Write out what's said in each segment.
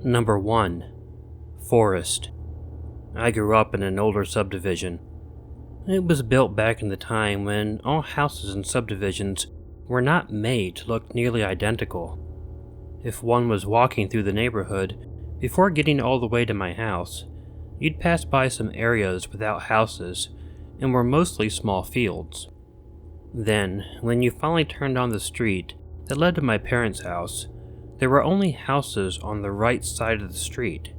Number 1. Forrest. I grew up in an older subdivision. It was built back in the time when all houses and subdivisions were not made to look nearly identical. If one was walking through the neighborhood, before getting all the way to my house, you'd pass by some areas without houses and were mostly small fields. Then, when you finally turned on the street that led to my parents' house, there were only houses on the right side of the street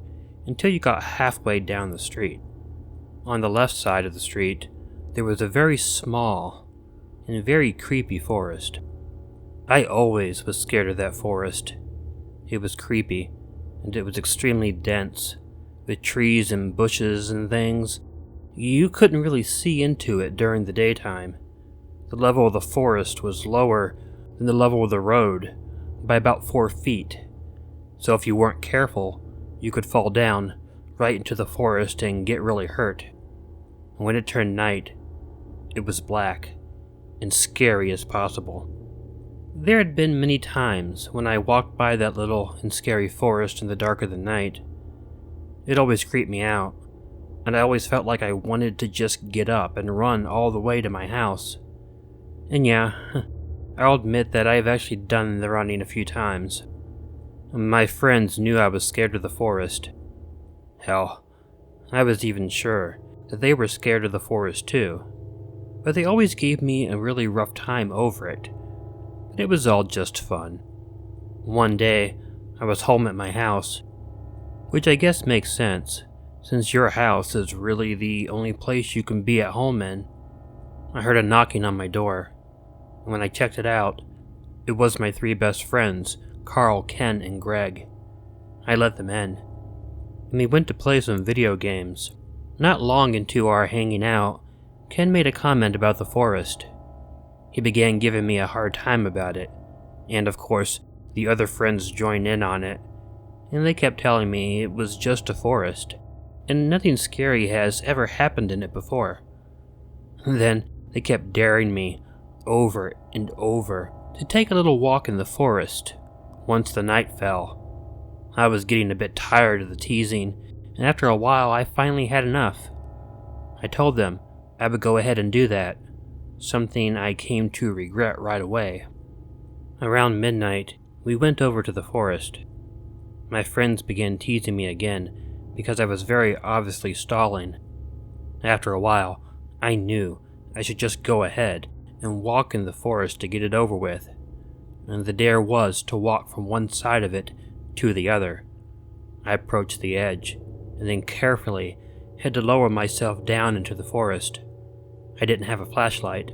until you got halfway down the street. On the left side of the street, there was a very small and very creepy forest. I always was scared of that forest. It was creepy, and it was extremely dense, with trees and bushes and things. You couldn't really see into it during the daytime. The level of the forest was lower than the level of the road by about 4 feet, so if you weren't careful, you could fall down right into the forest and get really hurt. And when it turned night, it was black and scary as possible. There had been many times when I walked by that little and scary forest in the dark of the night. It always creeped me out, and I always felt like I wanted to just get up and run all the way to my house. And yeah, I'll admit that I've actually done the running a few times. My friends knew I was scared of the forest. Hell, I was even sure that they were scared of the forest too, but they always gave me a really rough time over it. But it was all just fun. One day, I was home at my house, which I guess makes sense, since your house is really the only place you can be at home in. I heard a knocking on my door, and when I checked it out, it was my 3 best friends, Carl, Ken, and Greg. I let them in, and we went to play some video games. Not long into our hanging out, Ken made a comment about the forest. He began giving me a hard time about it, and of course, the other friends joined in on it, and they kept telling me it was just a forest, and nothing scary has ever happened in it before. Then they kept daring me over and over to take a little walk in the forest once the night fell. I was getting a bit tired of the teasing, and after a while I finally had enough. I told them I would go ahead and do that, something I came to regret right away. Around midnight, we went over to the forest. My friends began teasing me again because I was very obviously stalling. After a while, I knew I should just go ahead and walk in the forest to get it over with, and the dare was to walk from one side of it to the other. I approached the edge, and then carefully had to lower myself down into the forest. I didn't have a flashlight,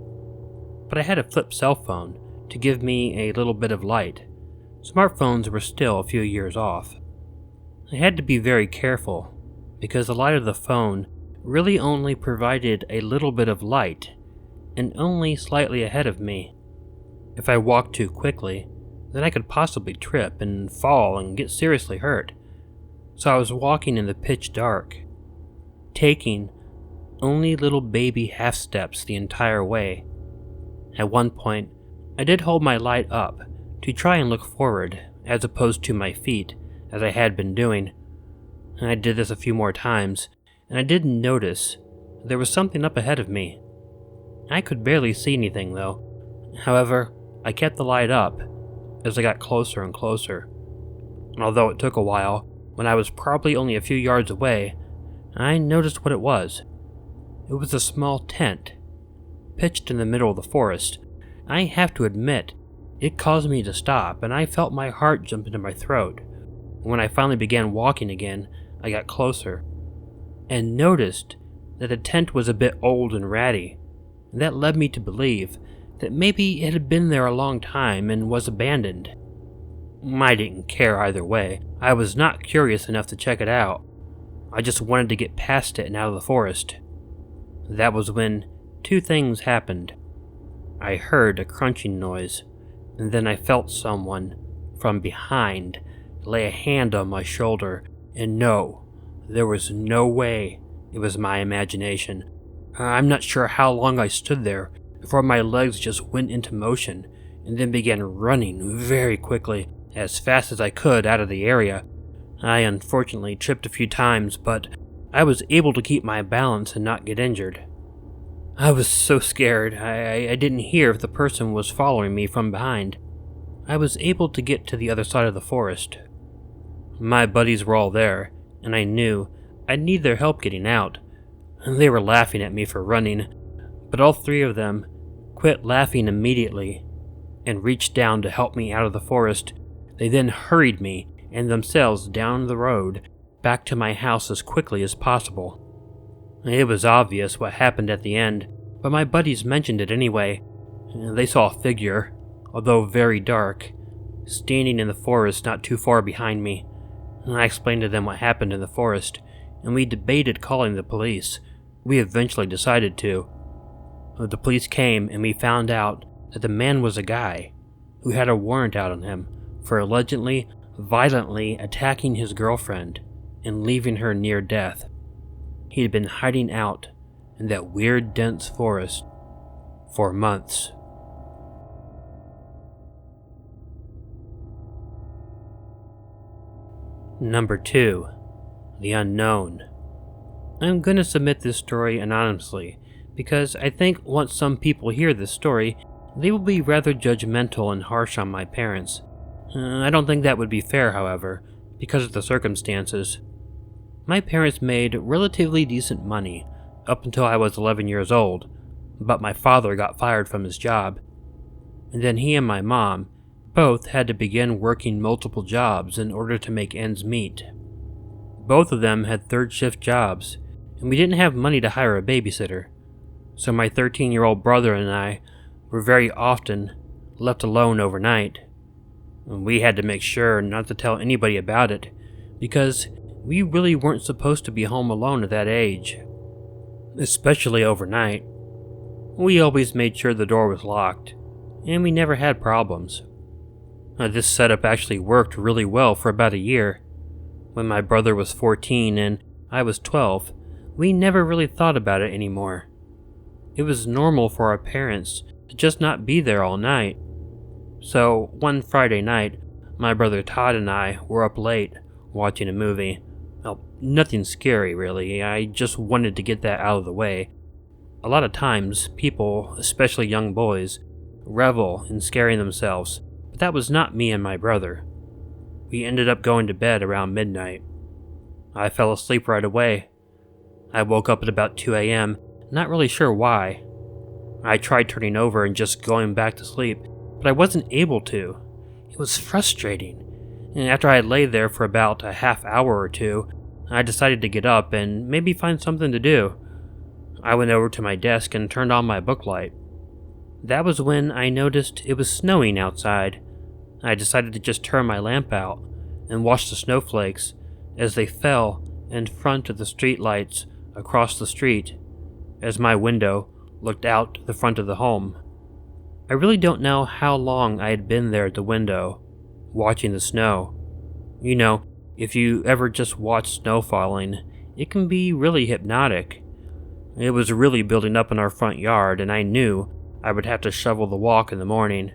but I had a flip cell phone to give me a little bit of light. Smartphones were still a few years off. I had to be very careful, because the light of the phone really only provided a little bit of light, and only slightly ahead of me. If I walked too quickly, then I could possibly trip and fall and get seriously hurt. So I was walking in the pitch dark, taking only little baby half steps the entire way. At one point, I did hold my light up to try and look forward as opposed to my feet, as I had been doing. I did this a few more times, and I did notice there was something up ahead of me. I could barely see anything though. However, I kept the light up as I got closer and closer. And although it took a while, when I was probably only a few yards away, I noticed what it was. It was a small tent, pitched in the middle of the forest. I have to admit, it caused me to stop, and I felt my heart jump into my throat. When I finally began walking again, I got closer, and noticed that the tent was a bit old and ratty, and that led me to believe that maybe it had been there a long time and was abandoned. I didn't care either way. I was not curious enough to check it out. I just wanted to get past it and out of the forest. That was when 2 things happened. I heard a crunching noise, and then I felt someone from behind lay a hand on my shoulder, and no, there was no way it was my imagination. I'm not sure how long I stood there before my legs just went into motion and then began running very quickly, as fast as I could out of the area. I unfortunately tripped a few times, but I was able to keep my balance and not get injured. I was so scared, I didn't hear if the person was following me from behind. I was able to get to the other side of the forest. My buddies were all there, and I knew I'd need their help getting out. They were laughing at me for running, but all three of them quit laughing immediately and reached down to help me out of the forest. They then hurried me and themselves down the road back to my house as quickly as possible. It was obvious what happened at the end, but my buddies mentioned it anyway. They saw a figure, although very dark, standing in the forest not too far behind me. I explained to them what happened in the forest, and we debated calling the police. We eventually decided to. The police came, and we found out that the man was a guy who had a warrant out on him for allegedly violently attacking his girlfriend and leaving her near death. He had been hiding out in that weird dense forest for months. Number 2. The Unknown. I'm going to submit this story anonymously because I think once some people hear this story, they will be rather judgmental and harsh on my parents. I don't think that would be fair, however, because of the circumstances. My parents made relatively decent money up until I was 11 years old, but my father got fired from his job. And then he and my mom both had to begin working multiple jobs in order to make ends meet. Both of them had third-shift jobs, and we didn't have money to hire a babysitter, so my 13-year-old brother and I were very often left alone overnight. And we had to make sure not to tell anybody about it, because we really weren't supposed to be home alone at that age, especially overnight. We always made sure the door was locked, and we never had problems. This setup actually worked really well for about a year. When my brother was 14 and I was 12, we never really thought about it anymore. It was normal for our parents to just not be there all night. So, one Friday night, my brother Todd and I were up late watching a movie. Well, nothing scary really, I just wanted to get that out of the way. A lot of times, people, especially young boys, revel in scaring themselves, but that was not me and my brother. We ended up going to bed around midnight. I fell asleep right away. I woke up at about 2 a.m., not really sure why. I tried turning over and just going back to sleep, but I wasn't able to. It was frustrating, and after I had laid there for about a half hour or two, I decided to get up and maybe find something to do. I went over to my desk and turned on my book light. That was when I noticed it was snowing outside. I decided to just turn my lamp out and watch the snowflakes as they fell in front of the street lights across the street as my window looked out the front of the home. I really don't know how long I had been there at the window, watching the snow. You know, if you ever just watch snow falling, it can be really hypnotic. It was really building up in our front yard, and I knew I would have to shovel the walk in the morning.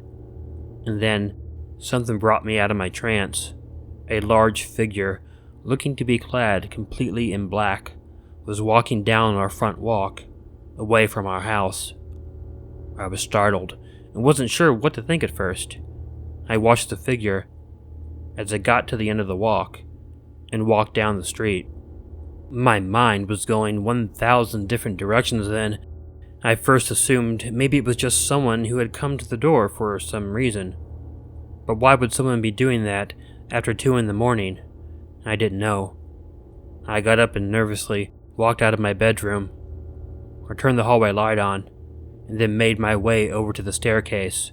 And then, something brought me out of my trance. A large figure, looking to be clad completely in black, was walking down our front walk, away from our house. I was startled and wasn't sure what to think at first. I watched the figure as it got to the end of the walk and walked down the street. My mind was going 1,000 different directions then. I first assumed maybe it was just someone who had come to the door for some reason. But why would someone be doing that after 2 in the morning? I didn't know. I got up and nervously walked out of my bedroom. I turned the hallway light on, and then made my way over to the staircase.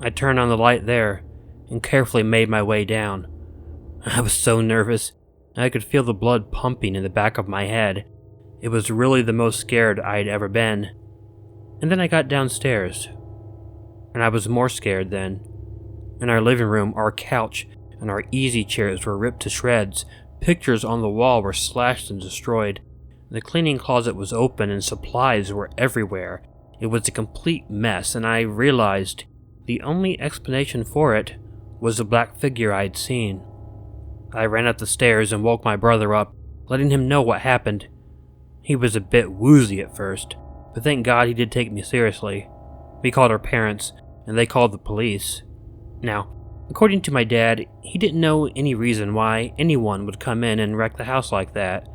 I turned on the light there, and carefully made my way down. I was so nervous, I could feel the blood pumping in the back of my head. It was really the most scared I had ever been. And then I got downstairs, and I was more scared then. In our living room, our couch and our easy chairs were ripped to shreds. Pictures on the wall were slashed and destroyed. The cleaning closet was open and supplies were everywhere. It was a complete mess, and I realized the only explanation for it was the black figure I had seen. I ran up the stairs and woke my brother up, letting him know what happened. He was a bit woozy at first, but thank God he did take me seriously. We called our parents, and they called the police. Now, according to my dad, he didn't know any reason why anyone would come in and wreck the house like that.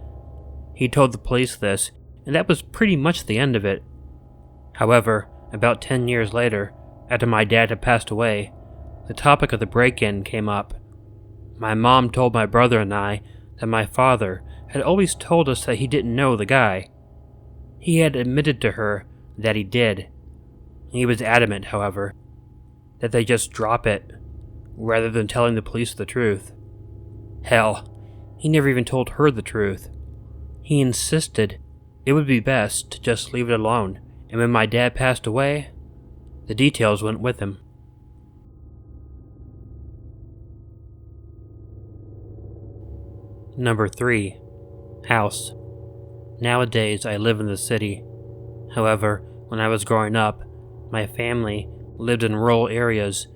He told the police this, and that was pretty much the end of it. However, about 10 years later, after my dad had passed away, the topic of the break-in came up. My mom told my brother and I that my father had always told us that he didn't know the guy. He had admitted to her that he did. He was adamant, however, that they just drop it, rather than telling the police the truth. Hell, he never even told her the truth. He insisted it would be best to just leave it alone, and when my dad passed away, the details went with him. Number 3. House. Nowadays, I live in the city. However, when I was growing up, my family lived in rural areas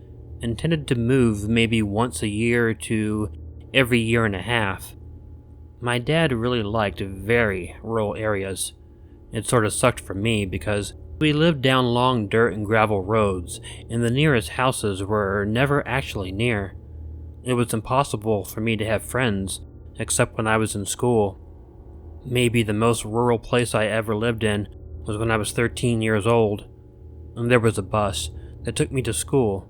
and tended to move maybe once a year to every year and a half. My dad really liked very rural areas. It sort of sucked for me because we lived down long dirt and gravel roads, and the nearest houses were never actually near. It was impossible for me to have friends, except when I was in school. Maybe the most rural place I ever lived in was when I was 13 years old, and there was a bus that took me to school,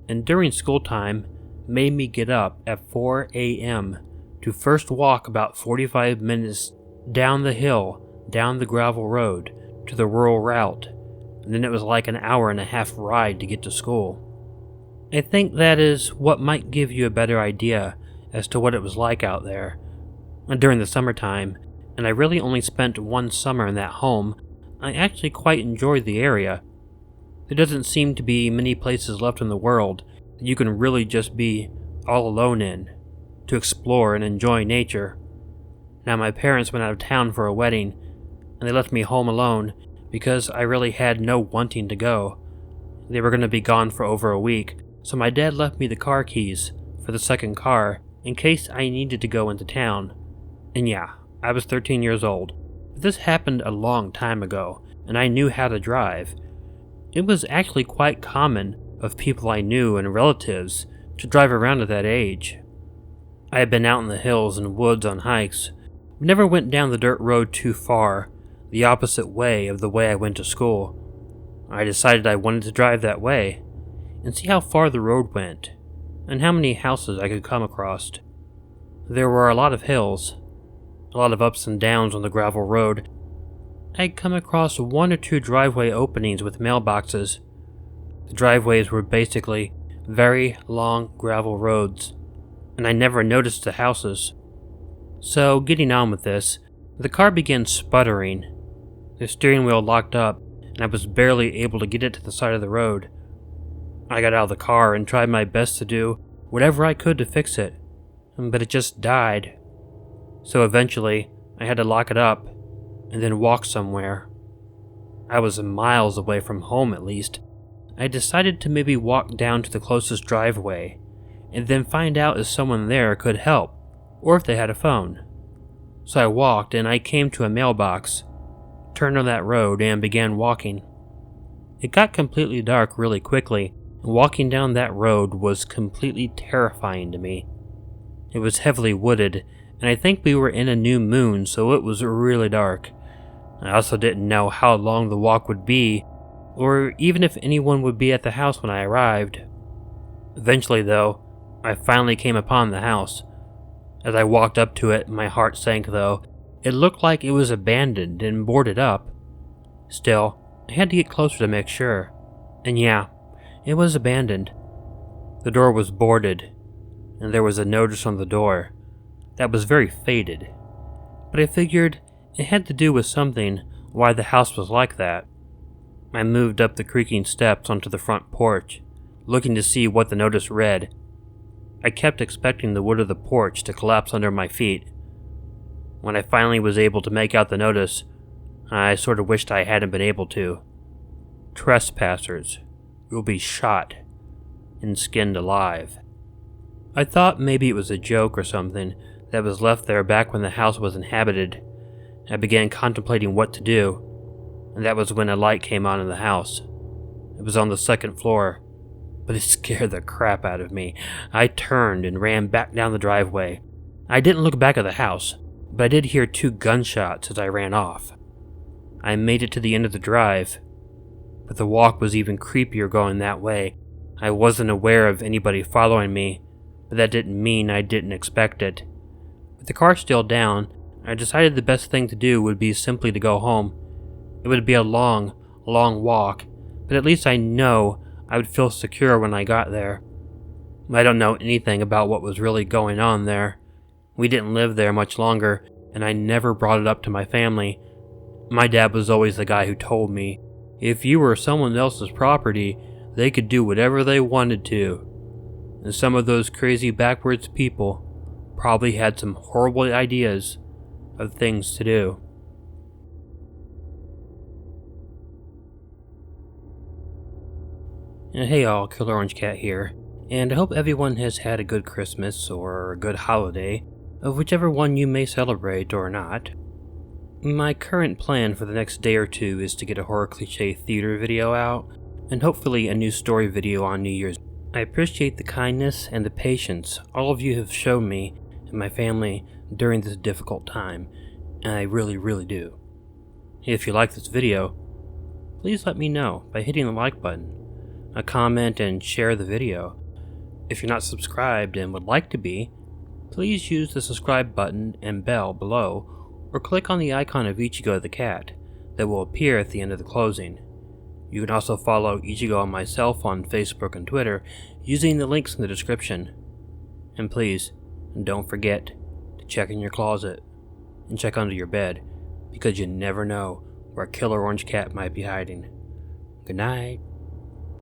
and during school time made me get up at 4 a.m. to first walk about 45 minutes down the hill, down the gravel road, to the rural route, and then it was like an hour and a half ride to get to school. I think that is what might give you a better idea as to what it was like out there. During the summertime, and I really only spent one summer in that home, I actually quite enjoyed the area. There doesn't seem to be many places left in the world that you can really just be all alone in, to explore and enjoy nature. Now, my parents went out of town for a wedding, and they left me home alone because I really had no wanting to go. They were going to be gone for over a week, so my dad left me the car keys for the second car in case I needed to go into town. And yeah, I was 13 years old. But this happened a long time ago, and I knew how to drive. It was actually quite common of people I knew and relatives to drive around at that age. I had been out in the hills and woods on hikes, but never went down the dirt road too far, the opposite way of the way I went to school. I decided I wanted to drive that way, and see how far the road went, and how many houses I could come across. There were a lot of hills, a lot of ups and downs on the gravel road. I'd come across 1 or 2 driveway openings with mailboxes. The driveways were basically very long gravel roads, and I never noticed the houses. So, getting on with this, the car began sputtering. The steering wheel locked up, and I was barely able to get it to the side of the road. I got out of the car and tried my best to do whatever I could to fix it, but it just died. So eventually, I had to lock it up, and then walk somewhere. I was miles away from home at least. I decided to maybe walk down to the closest driveway, and then find out if someone there could help, or if they had a phone. So I walked, and I came to a mailbox, turned on that road, and began walking. It got completely dark really quickly, and walking down that road was completely terrifying to me. It was heavily wooded, and I think we were in a new moon, so it was really dark. I also didn't know how long the walk would be, or even if anyone would be at the house when I arrived. Eventually, though, I finally came upon the house. As I walked up to it, my heart sank, though. It looked like it was abandoned and boarded up. Still, I had to get closer to make sure. And yeah, it was abandoned. The door was boarded, and there was a notice on the door that was very faded. But I figured it had to do with something why the house was like that. I moved up the creaking steps onto the front porch, looking to see what the notice read. I kept expecting the wood of the porch to collapse under my feet. When I finally was able to make out the notice, I sort of wished I hadn't been able to. Trespassers will be shot and skinned alive. I thought maybe it was a joke or something that was left there back when the house was inhabited. I began contemplating what to do, and that was when a light came on in the house. It was on the second floor, but it scared the crap out of me. I turned and ran back down the driveway. I didn't look back at the house, but I did hear 2 gunshots as I ran off. I made it to the end of the drive, but the walk was even creepier going that way. I wasn't aware of anybody following me, but that didn't mean I didn't expect it. With the car still down, I decided the best thing to do would be simply to go home. It would be a long, long walk, but at least I know I would feel secure when I got there. I don't know anything about what was really going on there. We didn't live there much longer, and I never brought it up to my family. My dad was always the guy who told me, if you were someone else's property, they could do whatever they wanted to. And some of those crazy backwards people probably had some horrible ideas of things to do. And hey all, Killer Orange Cat here, and I hope everyone has had a good Christmas or a good holiday, of whichever one you may celebrate or not. My current plan for the next day or two is to get a horror cliche theater video out, and hopefully a new story video on New Year's. I appreciate the kindness and the patience all of you have shown me and my family during this difficult time, and I really, really do. If you like this video, please let me know by hitting the like button, a comment, and share the video. If you're not subscribed and would like to be, please use the subscribe button and bell below, or click on the icon of Ichigo the cat that will appear at the end of the closing. You can also follow Ichigo and myself on Facebook and Twitter using the links in the description. And please, don't forget to check in your closet and check under your bed, because you never know where a Killer Orange Cat might be hiding. Good night.